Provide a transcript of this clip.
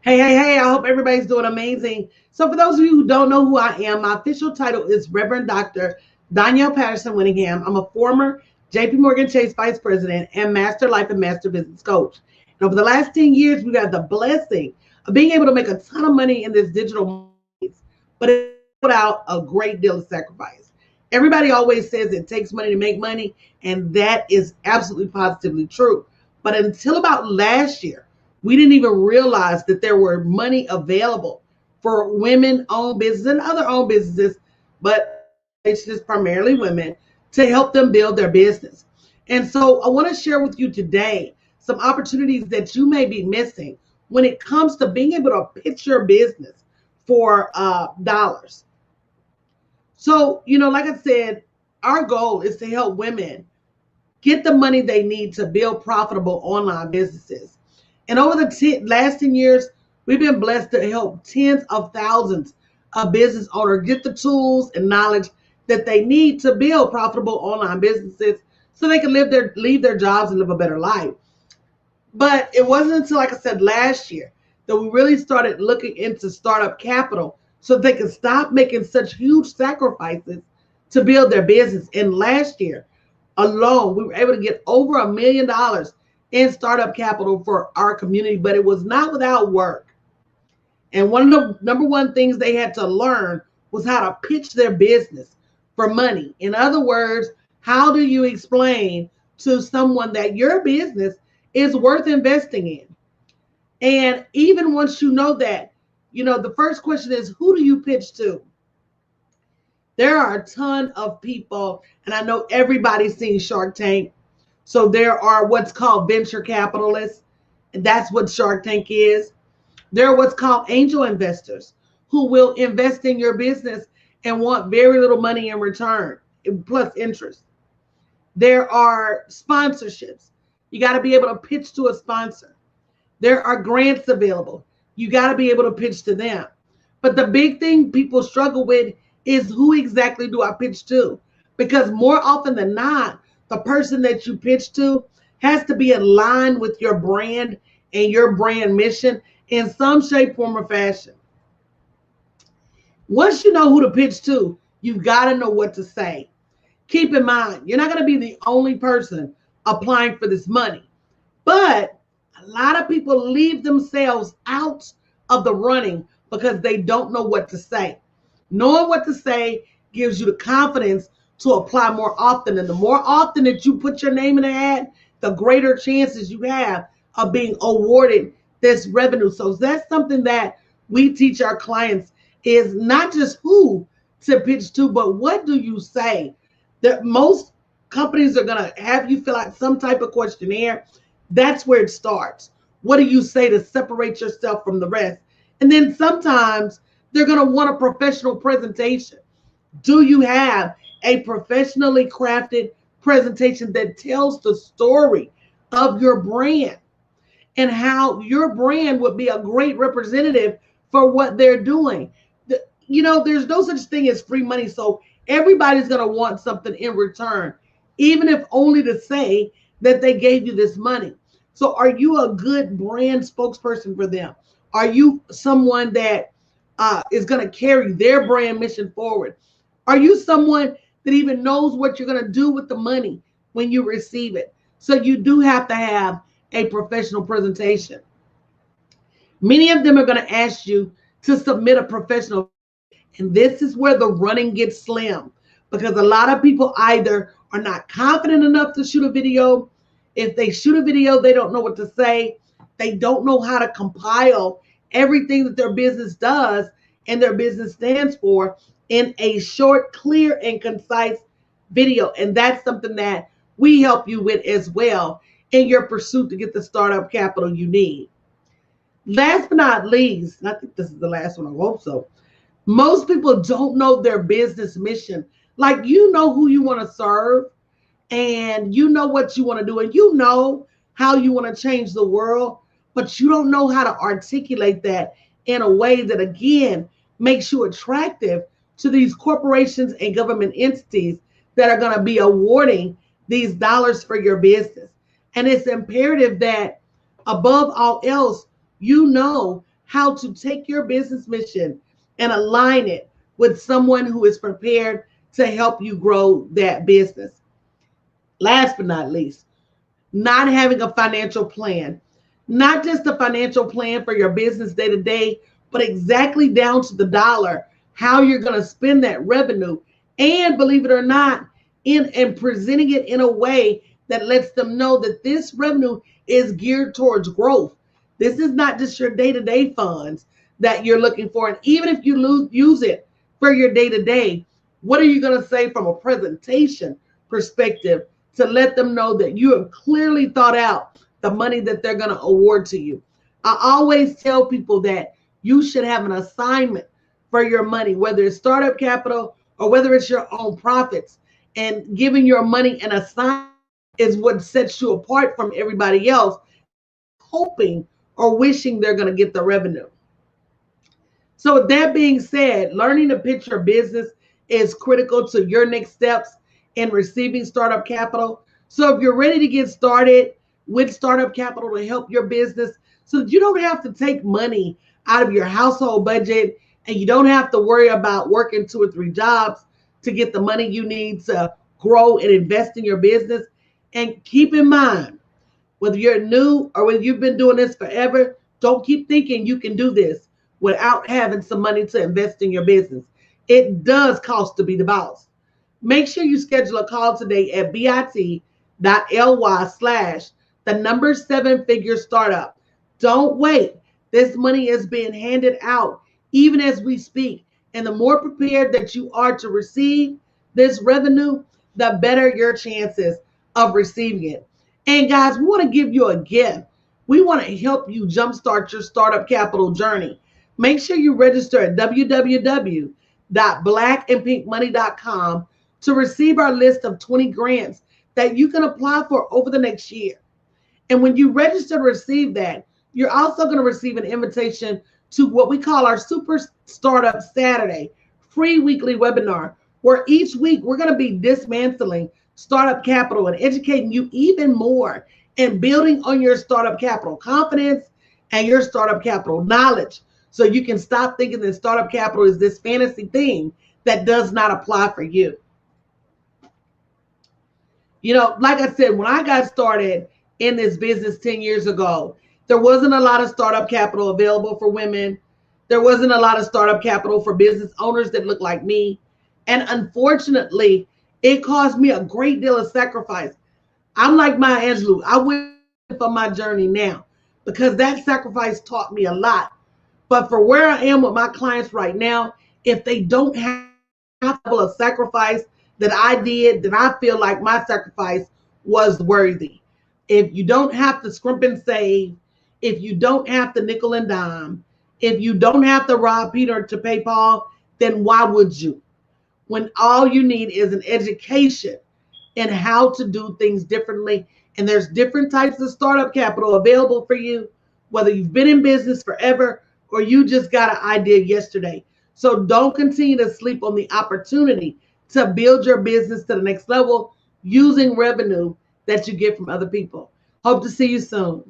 Hey, I hope everybody's doing amazing. So, for those of you who don't know who I am, my official title is Reverend Dr. Danielle Patterson Winningham. I'm a former JP Morgan Chase Vice President and Master Life and Master Business Coach. And over the last 10 years, we've had the blessing of being able to make a ton of money in this digital marketplace, but it comes without a great deal of sacrifice. Everybody always says it takes money to make money, and that is absolutely positively true. But until about last year, we didn't even realize that there were money available for women-owned businesses and other owned businesses, but it's just primarily women to help them build their business. And so I want to share with you today some opportunities that you may be missing when it comes to being able to pitch your business for dollars. So, like I said, our goal is to help women get the money they need to build profitable online businesses. And over the last 10 years, we've been blessed to help tens of thousands of business owners get the tools and knowledge that they need to build profitable online businesses so they can leave their jobs and live a better life. But it wasn't until, like I said, last year that we really started looking into startup capital so they could stop making such huge sacrifices to build their business. And last year alone, we were able to get over $1 million in startup capital for our community, but it was not without work. And one of the number one things they had to learn was how to pitch their business for money. In other words, how do you explain to someone that your business is worth investing in? And even once you know that, the first question is, who do you pitch to? There are a ton of people, and I know everybody's seen Shark Tank. So there are what's called venture capitalists, and that's what Shark Tank is. There are what's called angel investors who will invest in your business and want very little money in return, plus interest. There are sponsorships. You got to be able to pitch to a sponsor. There are grants available. You got to be able to pitch to them. But the big thing people struggle with is, who exactly do I pitch to? Because more often than not, the person that you pitch to has to be aligned with your brand and your brand mission in some shape, form, or fashion. Once you know who to pitch to, you've got to know what to say. Keep in mind, you're not going to be the only person applying for this money, but a lot of people leave themselves out of the running because they don't know what to say. Knowing what to say gives you the confidence to apply more often. And the more often that you put your name in the ad, the greater chances you have of being awarded this revenue. So that's something that we teach our clients, is not just who to pitch to, but what do you say? That most companies are going to have you fill out some type of questionnaire. That's where it starts. What do you say to separate yourself from the rest? And then sometimes they're going to want a professional presentation. Do you have a professionally crafted presentation that tells the story of your brand and how your brand would be a great representative for what they're doing? There's no such thing as free money. So everybody's going to want something in return, even if only to say that they gave you this money. So are you a good brand spokesperson for them? Are you someone that is going to carry their brand mission forward? Are you someone that even knows what you're going to do with the money when you receive it? So you do have to have a professional presentation. Many of them are going to ask you to submit a professional. And this is where the running gets slim, because a lot of people either are not confident enough to shoot a video. If they shoot a video, they don't know what to say. They don't know how to compile everything that their business does and their business stands for in a short, clear, and concise video. And that's something that we help you with as well in your pursuit to get the startup capital you need. Last but not least, and I think this is the last one, I hope so, most people don't know their business mission. Like, you know who you want to serve, and you know what you want to do, and you know how you want to change the world, but you don't know how to articulate that in a way that, again, makes you attractive to these corporations and government entities that are going to be awarding these dollars for your business. And it's imperative that, above all else, you know how to take your business mission and align it with someone who is prepared to help you grow that business. Last but not least, not having a financial plan. Not just a financial plan for your business day to day, but exactly down to the dollar, how you're going to spend that revenue. And believe it or not, in presenting it in a way that lets them know that this revenue is geared towards growth. This is not just your day-to-day funds that you're looking for. And even if you use it for your day-to-day, what are you going to say from a presentation perspective to let them know that you have clearly thought out the money that they're going to award to you? I always tell people that you should have an assignment for your money, whether it's startup capital or whether it's your own profits. And giving your money an assignment is what sets you apart from everybody else, hoping or wishing they're going to get the revenue. So with that being said, learning to pitch your business is critical to your next steps in receiving startup capital. So if you're ready to get started with startup capital to help your business so that you don't have to take money out of your household budget and you don't have to worry about working 2 or 3 jobs to get the money you need to grow and invest in your business. And keep in mind, whether you're new or whether you've been doing this forever, don't keep thinking you can do this without having some money to invest in your business. It does cost to be the boss. Make sure you schedule a call today at bit.ly/7-figure startup. Don't wait. This money is being handed out even as we speak. And the more prepared that you are to receive this revenue, the better your chances of receiving it. And guys, we want to give you a gift. We want to help you jumpstart your startup capital journey. Make sure you register at www.blackandpinkmoney.com to receive our list of 20 grants that you can apply for over the next year. And when you register to receive that, you're also going to receive an invitation to what we call our Super Startup Saturday free weekly webinar, where each week we're going to be dismantling startup capital and educating you even more and building on your startup capital confidence and your startup capital knowledge, so you can stop thinking that startup capital is this fantasy thing that does not apply for you. You know, like I said, when I got started in this business 10 years ago, there wasn't a lot of startup capital available for women. There wasn't a lot of startup capital for business owners that look like me. And unfortunately, it caused me a great deal of sacrifice. I'm like Maya Angelou. I went on my journey now because that sacrifice taught me a lot. But for where I am with my clients right now, if they don't have a level of sacrifice that I did, then I feel like my sacrifice was worthy. If you don't have to scrimp and save, if you don't have to nickel and dime, if you don't have to rob Peter to pay Paul, then why would you? When all you need is an education in how to do things differently. And there's different types of startup capital available for you, whether you've been in business forever or you just got an idea yesterday. So don't continue to sleep on the opportunity to build your business to the next level using revenue that you get from other people. Hope to see you soon.